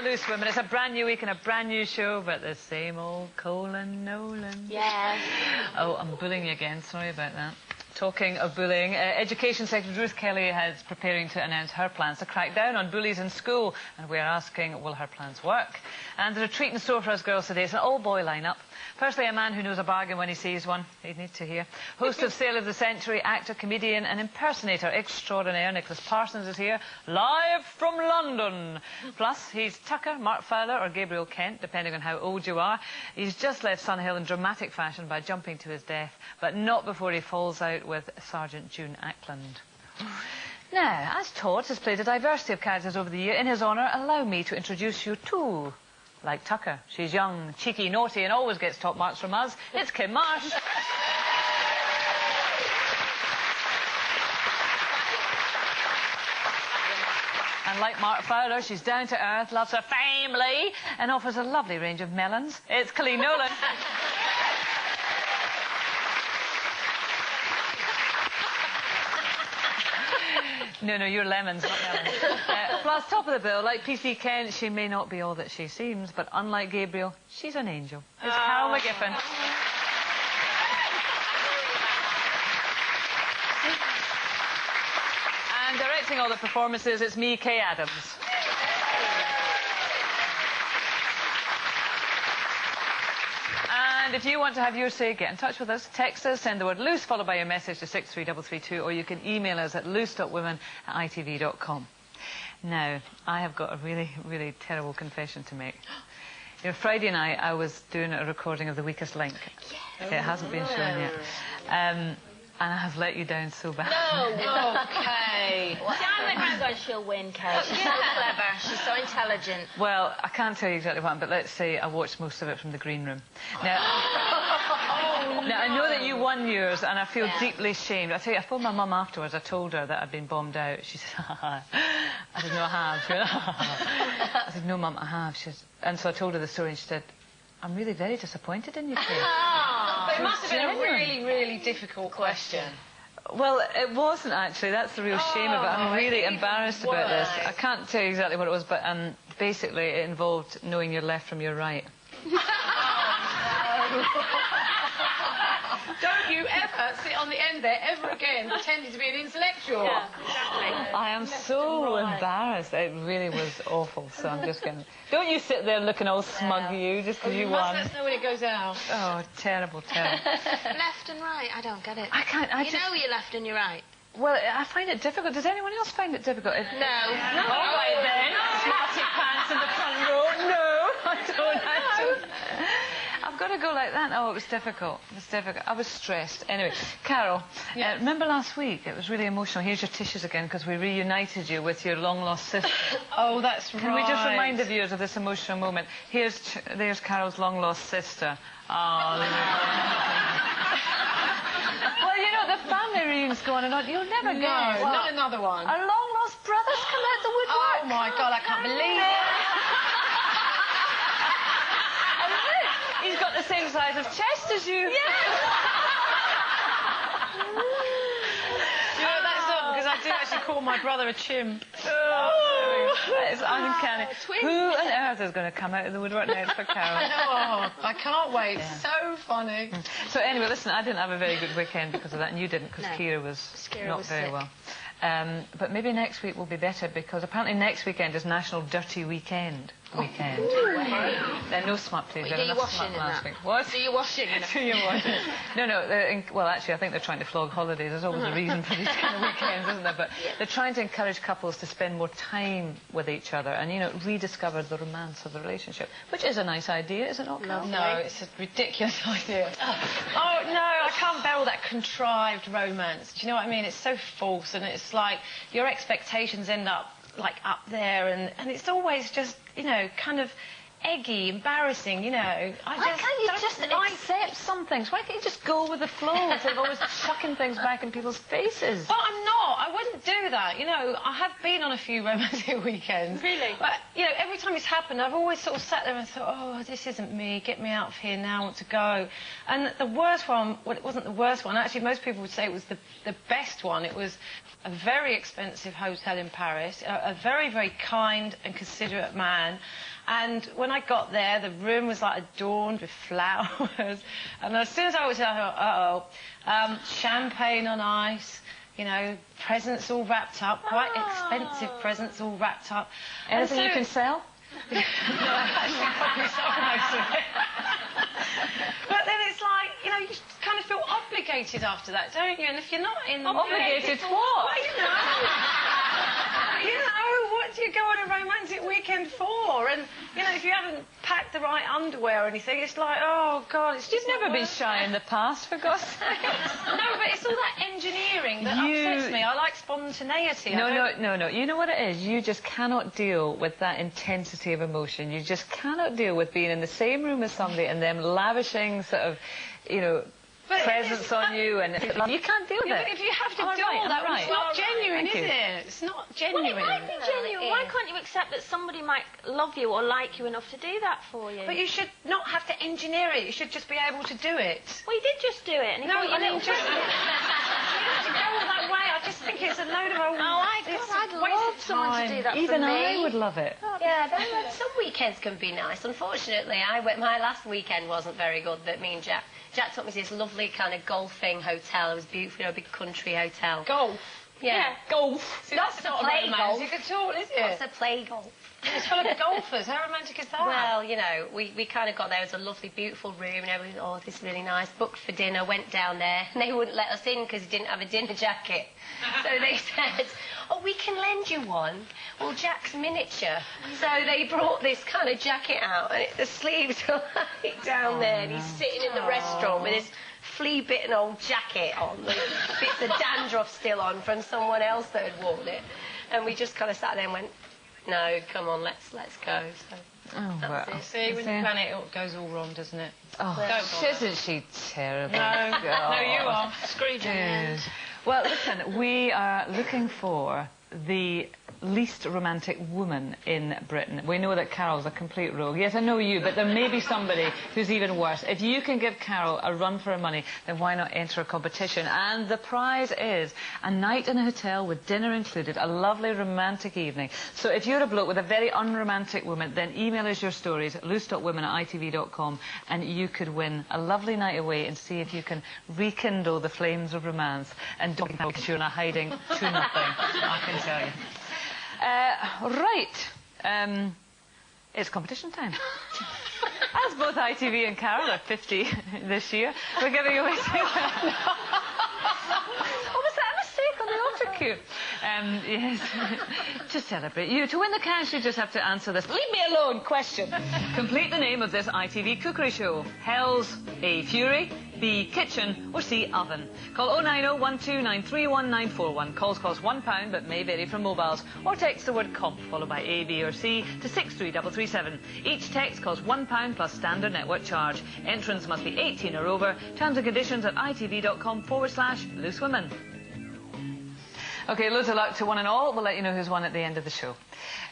Loose Women. It's a brand new week and a brand new show, but the same old Colin Nolan. Yeah. Oh, I'm bullying you again. Sorry about that. Talking of bullying, Education Secretary Ruth Kelly is preparing to announce her plans to crack down on bullies in school, and we're asking, will her plans work? And there's a treat in store for us girls today. It's an all-boy lineup. Firstly, a man who knows a bargain when he sees one. You'd need to hear. Host of Sale of the Century, actor, comedian and impersonator extraordinaire Nicholas Parsons is here, live from London. Plus, he's Tucker, Mark Fowler or Gabriel Kent, depending on how old you are. He's just left Sunhill in dramatic fashion by jumping to his death, but not before he falls out with Sergeant June Ackland. Now, as Todd has played a diversity of characters over the year, in his honour, allow me to introduce you to... like Tucker. She's young, cheeky, naughty and always gets top marks from us. It's Kim Marsh. And like Mark Fowler, she's down to earth, loves her family and offers a lovely range of melons. It's Colleen Nolan. No, you're lemons, not melons. Plus, top of the bill, like PC Kent, she may not be all that she seems, but unlike Gabriel, she's an angel. It's Carol McGiffin. And directing all the performances, it's me, Kay Adams. And if you want to have your say, get in touch with us. Text us, send the word loose, followed by your message to 63332, or you can email us at loose.women@itv.com. Now, I have got a really, really terrible confession to make. You know, Friday night, I was doing a recording of The Weakest Link. Yes. It hasn't been shown yet. And I have let you down so bad. No, okay. See, I'm the grand she'll win, Kay. She's so clever. She's so intelligent. Well, I can't tell you exactly what happened, but let's say I watched most of it from the green room. Now, now I know that you won yours, and I feel deeply shamed. I tell you, I phoned my mum afterwards. I told her that I'd been bombed out. She said, I said, no, I have. She went, I said, no, Mum, I have. She said, and so I told her the story, and she said, I'm really very disappointed in you, Kay. But it must have been a really, really difficult question. Well, it wasn't actually. That's the real shame of it. I'm really embarrassed about this. I can't tell you exactly what it was, but basically it involved knowing your left from your right. Don't you ever sit on the end there ever again pretending to be an intellectual. Yeah, exactly. I am so embarrassed. It really was awful, so I'm just going to... Don't you sit there looking all smug, you, just because you won. Let us know when it goes out. Oh, terrible, terrible. Left and right, I don't get it. I can't... You know your left and your right. Well, I find it difficult. Does anyone else find it difficult? No. No. All right, then. Smarty pants in the front row. No, I don't. I've got to go like that. Oh, it was difficult. It was difficult. I was stressed. Anyway, Carol, remember last week? It was really emotional. Here's your tissues again, because we reunited you with your long-lost sister. Oh, that's right. Can we just remind the viewers of this emotional moment? There's Carol's long-lost sister. Oh, well, you know, the family reunions go on and on. You'll never get it. Not another one. Our long-lost brothers come out the woodwork. Oh, my God, I can't believe it. He's got the same size of chest as you. You know, that's not because I do actually call my brother a chimp. It's uncanny. Who on earth is going to come out of the woodwork next for Carol? Oh, I can't wait. So funny. So anyway, listen, I didn't have a very good weekend because of that, and you didn't because Kira was not very well. But maybe next week will be better because apparently next weekend is National Dirty Weekend. There are no smart please. Do you washing in that? What? Do you washing in Do you washing? No, well, actually, I think they're trying to flog holidays. There's always a reason for these kind of weekends, isn't there? But they're trying to encourage couples to spend more time with each other and, you know, rediscover the romance of the relationship, which is a nice idea, is it not? No, it's a ridiculous idea. Oh, no, I can't bear all that contrived romance. Do you know what I mean? It's so false, and it's like your expectations end up, like, up there, and it's always just, you know, kind of eggy, embarrassing, you know. Why can't you just accept some things? Why can't you just go with the flow instead of always chucking things back in people's faces? But I'm not. I wouldn't do that. You know, I have been on a few romantic weekends. Really? But, you know, every time it's happened, I've always sort of sat there and thought, oh, this isn't me. Get me out of here now. I want to go. And the worst one, well, it wasn't the worst one. Actually, most people would say it was the best one. It was a very expensive hotel in Paris, a very, very kind and considerate man. And when I got there, the room was like adorned with flowers. And as soon as I was there, I thought, champagne on ice, you know, presents all wrapped up, quite expensive presents all wrapped up. Anything you can sell? No, actually, probably sold most of it. But then it's like, you know, you just kind of feel obligated after that, don't you? And if you're not in... Obligated to what? Well, you know, what do you go on a romantic weekend for? And, you know, if you haven't packed the right underwear or anything, it's like, oh, God, it's just You've never been shy in the past, for God's sake. No, but it's all that engineering that upsets me. I like spontaneity. No. You know what it is? You just cannot deal with that intensity of emotion. You just cannot deal with being in the same room as somebody and them lavishing sort of, you know, presents on you, and you can't deal with it. But if you have to do all that, it's not genuine, is it? It's not genuine. Well, it might be genuine. Why can't you accept that somebody might love you or like you enough to do that for you? But you should not have to engineer it. You should just be able to do it. Well, you did just do it. And No, I mean, just... You have to go all that way. I just think it's a load of... I'd love someone to do that Even for me. I would love it. Yeah, some weekends can be nice. Unfortunately, my last weekend wasn't very good. That me and Jack took me to this lovely kind of golfing hotel. It was beautiful, you know, a big country hotel. Golf? Yeah. Golf. Not to play golf. At all, is it? Not to play golf. It's full of golfers. How romantic is that? Well, you know, we kind of got there. It was a lovely, beautiful room, and everything. Oh, this is really nice. Booked for dinner, went down there, and they wouldn't let us in because he didn't have a dinner jacket. So they said, oh, we can lend you one. Well, Jack's miniature. So they brought this kind of jacket out, and the sleeves are like down there, and he's sitting in the restaurant with his flea-bitten old jacket on, with bits of dandruff still on from someone else that had worn it. And we just kind of sat there and went, no, come on, let's go. So Well. See, when you plan it, it goes all wrong, doesn't it? Oh, isn't she terrible? No, you are. Scrooge. Yes. Well, listen, we are looking for the least romantic woman in Britain. We know that Carol's a complete rogue. Yes, I know you, but there may be somebody who's even worse. If you can give Carol a run for her money, then why not enter a competition? And the prize is a night in a hotel with dinner included, a lovely romantic evening. So if you're a bloke with a very unromantic woman, then email us your stories, loose.women@itv.com, and you could win a lovely night away and see if you can rekindle the flames of romance. And don't think you're not hiding to nothing, I can tell you. It's competition time. As both ITV and Carol are 50 this year, we're giving away... What was that? A mistake on the autocue. Yes, to celebrate you. To win the cash, you just have to answer this leave me alone question. Complete the name of this ITV cookery show. Hells, A, Fury, B, Kitchen, or C, Oven. Call 090-129-31941. Calls cost £1 but may vary from mobiles. Or text the word COMP followed by A, B or C to 63337. Each text costs £1 plus standard network charge. Entrants must be 18 or over. Terms and conditions at itv.com/loosewomen. OK, loads of luck to one and all. We'll let you know who's won at the end of the show.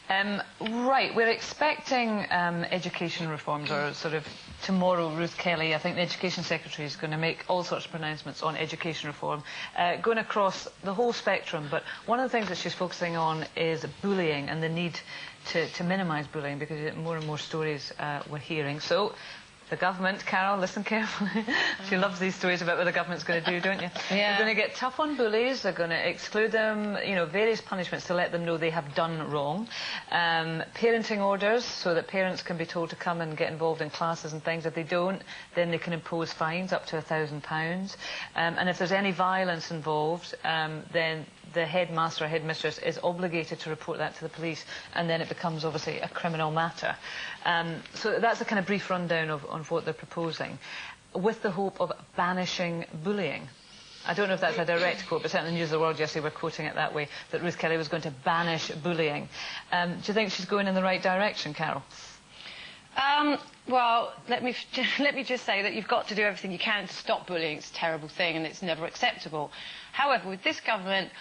Right, we're expecting education reforms, or sort of tomorrow, Ruth Kelly, I think the Education Secretary, is going to make all sorts of pronouncements on education reform, going across the whole spectrum. But one of the things that she's focusing on is bullying and the need to minimise bullying, because more and more stories we're hearing. So the government, Carol, listen carefully. She loves these stories about what the government's going to do, don't you? Yeah. They're going to get tough on bullies. They're going to exclude them, you know, various punishments to let them know they have done wrong. Parenting orders, so that parents can be told to come and get involved in classes and things. If they don't, then they can impose fines up to £1,000. And if there's any violence involved, then the headmaster or headmistress is obligated to report that to the police, and then it becomes obviously a criminal matter. So that's a kind of brief rundown on what they're proposing, with the hope of banishing bullying. I don't know if that's a direct quote, but certainly in the News of the World yesterday we're quoting it that way, that Ruth Kelly was going to banish bullying. Do you think she's going in the right direction, Carol? Well, let me just say that you've got to do everything you can to stop bullying. It's a terrible thing and it's never acceptable. However, with this government,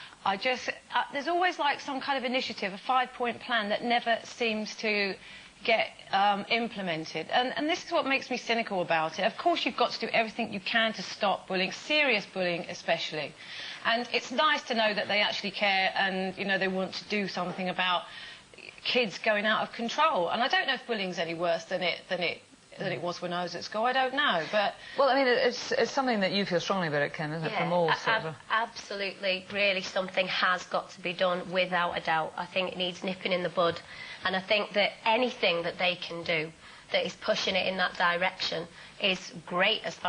there's always like some kind of initiative, a 5-point plan that never seems to get implemented. And this is what makes me cynical about it. Of course, you've got to do everything you can to stop bullying, serious bullying especially. And it's nice to know that they actually care and, you know, they want to do something about kids going out of control. And I don't know if bullying's any worse than it was when I was at school. I don't know, but... Well, I mean, it's something that you feel strongly about, Kim, isn't it? From all sort of... Absolutely. Really, something has got to be done without a doubt. I think it needs nipping in the bud. And I think that anything that they can do that is pushing it in that direction is great as far